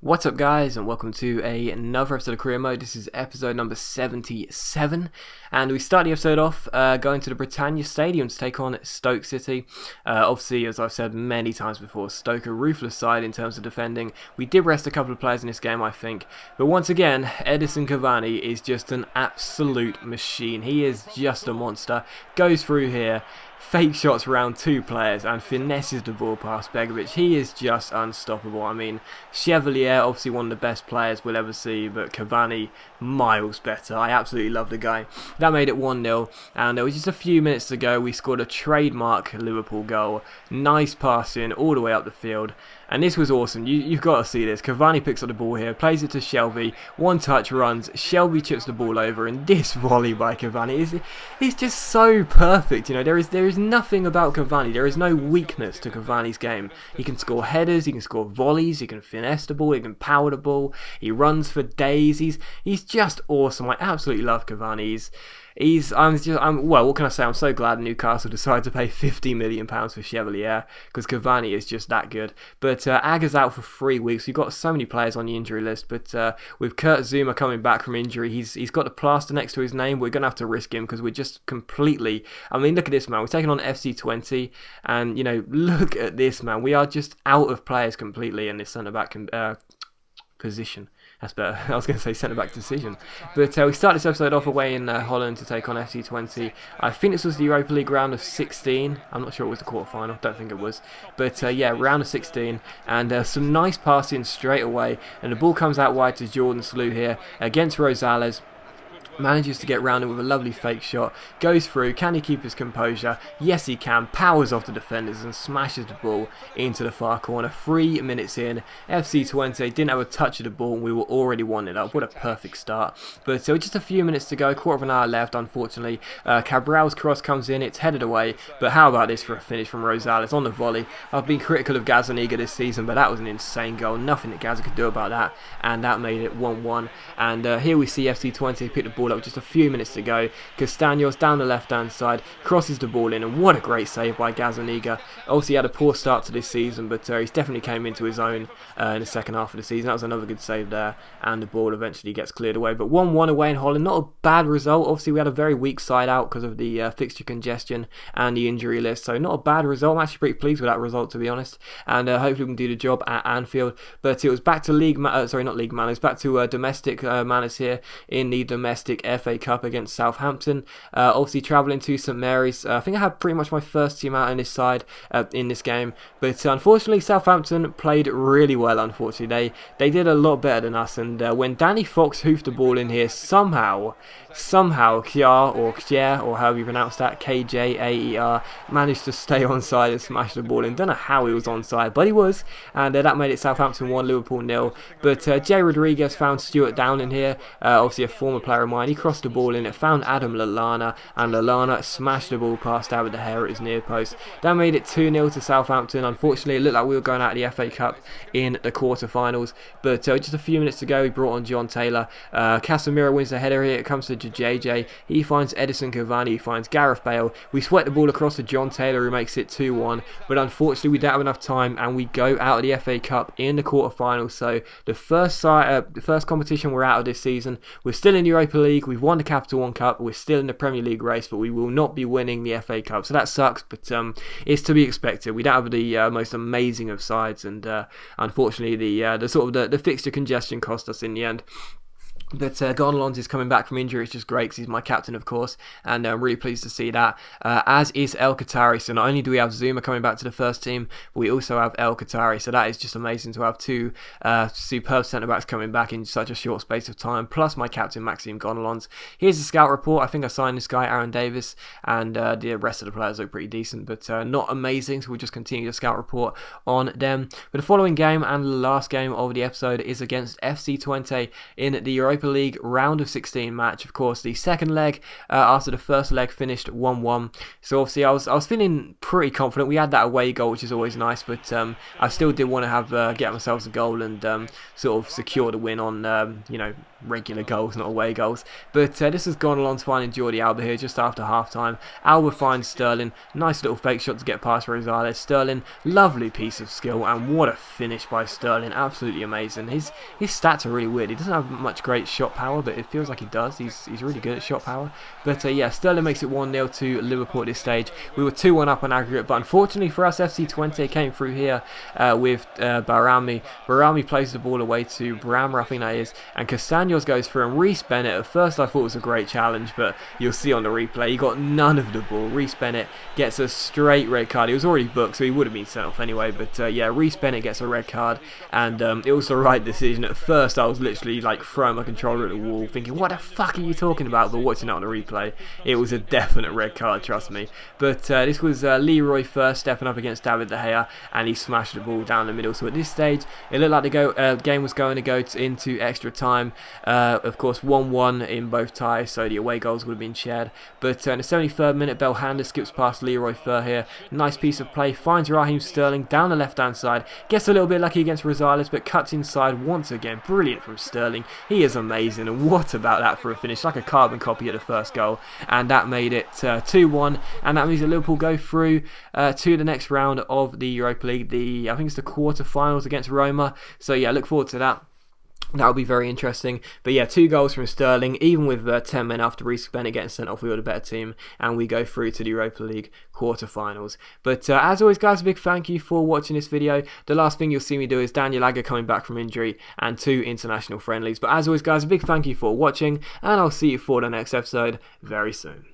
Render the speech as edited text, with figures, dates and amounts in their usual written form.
What's up guys, and welcome to another episode of Career Mode. This is episode number 77, and we start the episode off going to the Britannia Stadium to take on Stoke City. Obviously, as I've said many times before, Stoke a ruthless side in terms of defending. We did rest a couple of players in this game, I think, but once again, Edison Cavani is just an absolute machine. He is just a monster. Goes through here, fake shots around two players and finesses the ball past Begovic. He is just unstoppable. I mean, Chevalier, obviously one of the best players we'll ever see, but Cavani, miles better. I absolutely love the guy. That made it 1-0, and there was just a few minutes to go. We scored a trademark Liverpool goal. Nice passing all the way up the field. And this was awesome. You've got to see this. Cavani picks up the ball here, plays it to Shelby, one touch runs, Shelby chips the ball over, and this volley by Cavani is just so perfect. You know, there is nothing about Cavani. There is no weakness to Cavani's game. He can score headers, he can score volleys, he can finesse the ball, he can power the ball, he runs for days. He's just awesome. I absolutely love Cavani. Well, what can I say? I'm so glad Newcastle decided to pay £50 million for Chevalier, because Cavani is just that good. But Aga's out for 3 weeks. We've got so many players on the injury list, but with Kurt Zouma coming back from injury, he's got the plaster next to his name. We're going to have to risk him because we're just completely... I mean, look at this, man. We're taking on FC20, and, you know, look at this, man. We are just out of players completely in this centre-back position. That's better. I was going to say centre-back decision. But we start this episode off away in Holland to take on FC20. I think this was the Europa League round of 16. I'm not sure it was the quarter-final. Don't think it was. But yeah, round of 16. And some nice passing straight away. And the ball comes out wide to Jordan Slew here against Rosales. Manages to get round him with a lovely fake shot, goes through. Can he keep his composure? Yes he can. Powers off the defenders and smashes the ball into the far corner. 3 minutes in, FC20 didn't have a touch of the ball and we were already 1-0 up. What a perfect start. But just a few minutes to go, quarter of an hour left unfortunately. Cabral's cross comes in, it's headed away, but how about this for a finish from Rosales on the volley? I've been critical of Gazzaniga this season, but that was an insane goal. Nothing that Gazza could do about that, and that made it 1-1. And here we see FC20 pick the ball up with just a few minutes to go. Castaños down the left hand side, crosses the ball in, and what a great save by Gazzaniga. Obviously he had a poor start to this season, but he's definitely came into his own in the second half of the season. That was another good save there, and the ball eventually gets cleared away. But 1-1 away in Holland, not a bad result. Obviously we had a very weak side out because of the fixture congestion and the injury list, so not a bad result. I'm actually pretty pleased with that result, to be honest, and hopefully we can do the job at Anfield. But it was back to back to domestic manners here in the domestic FA Cup against Southampton. Obviously travelling to St Mary's. I think I had pretty much my first team out in this side in this game, but unfortunately Southampton played really well. Unfortunately they did a lot better than us, and when Danny Fox hoofed the ball in here, somehow Kjaer or however you pronounce that, Kjaer, managed to stay onside and smash the ball in. Don't know how he was onside, but he was, and that made it Southampton 1, Liverpool 0. But Jay Rodriguez found Stuart Down in here, obviously a former player of mine. He crossed the ball in, it found Adam Lallana, and Lallana smashed the ball past David De Gea at his near post. That made it 2-0 to Southampton. Unfortunately it looked like we were going out of the FA Cup in the quarter-finals, but just a few minutes to go, we brought on John Taylor. Casemiro wins the header here. It comes to JJ, he finds Edison Cavani, he finds Gareth Bale. We sweat the ball across to John Taylor, who makes it 2-1, but unfortunately we don't have enough time and we go out of the FA Cup in the quarter-finals. So the first competition we're out of this season. We're still in the Europa League, we've won the Capital One Cup, we're still in the Premier League race, but we will not be winning the FA Cup, so that sucks, but it's to be expected. We don't have the most amazing of sides, and unfortunately the fixture congestion cost us in the end. But Gonalons is coming back from injury. It's just great because he's my captain, of course, and I'm really pleased to see that, as is El Qatari. So not only do we have Zouma coming back to the first team, but we also have El Qatari, so that is just amazing to have two superb centre-backs coming back in such a short space of time, plus my captain Maxime Gonalons. Here's the scout report. I think I signed this guy, Aaron Davis, and the rest of the players look pretty decent, but not amazing, so we'll just continue the scout report on them. But the following game and the last game of the episode is against FC20 in the Europa Europa League round of 16 match. Of course, the second leg after the first leg finished 1-1. So obviously I was feeling pretty confident. We had that away goal, which is always nice, but I still did want to have get myself a goal and sort of secure the win on you know, regular goals, not away goals. But this has gone along to finding Jordi Alba here just after half time. Alba finds Sterling, nice little fake shot to get past Rosales. Sterling, lovely piece of skill, and what a finish by Sterling, absolutely amazing. His stats are really weird. He doesn't have much great shot power, but it feels like he does. He's really good at shot power. But yeah, Sterling makes it 1-0 to Liverpool at this stage. We were 2-1 up on aggregate, but unfortunately for us, FC Twente came through here with Barami. Barami plays the ball away to Brammer, I think that is, and Castaños goes through, and Reece Bennett, at first I thought it was a great challenge, but you'll see on the replay, he got none of the ball. Reece Bennett gets a straight red card. He was already booked, so he would have been sent off anyway, but yeah, Reece Bennett gets a red card, and it was the right decision. At first I was literally like throwing my controller at the wall, thinking, what the fuck are you talking about? But watching it on the replay, it was a definite red card, trust me. But this was Leroy first stepping up against David De Gea, and he smashed the ball down the middle. So at this stage, it looked like the game was going to go into extra time. Of course, 1-1 in both ties, so the away goals would have been shared. But in the 73rd minute, Belhanda skips past Leroy Fer here. Nice piece of play, finds Raheem Sterling down the left-hand side. Gets a little bit lucky against Rosales, but cuts inside once again. Brilliant from Sterling. He is amazing, and what about that for a finish? Like a carbon copy of the first goal. And that made it 2-1, and that means that Liverpool go through to the next round of the Europa League. I think it's the quarter-finals against Roma. So yeah, look forward to that. That'll be very interesting. But yeah, 2 goals from Sterling, even with 10 men after Reece Bennett getting sent off. We were the better team, and we go through to the Europa League quarter-finals. But as always, guys, a big thank you for watching this video. The last thing you'll see me do is Daniel Agger coming back from injury and 2 international friendlies. But as always, guys, a big thank you for watching, and I'll see you for the next episode very soon.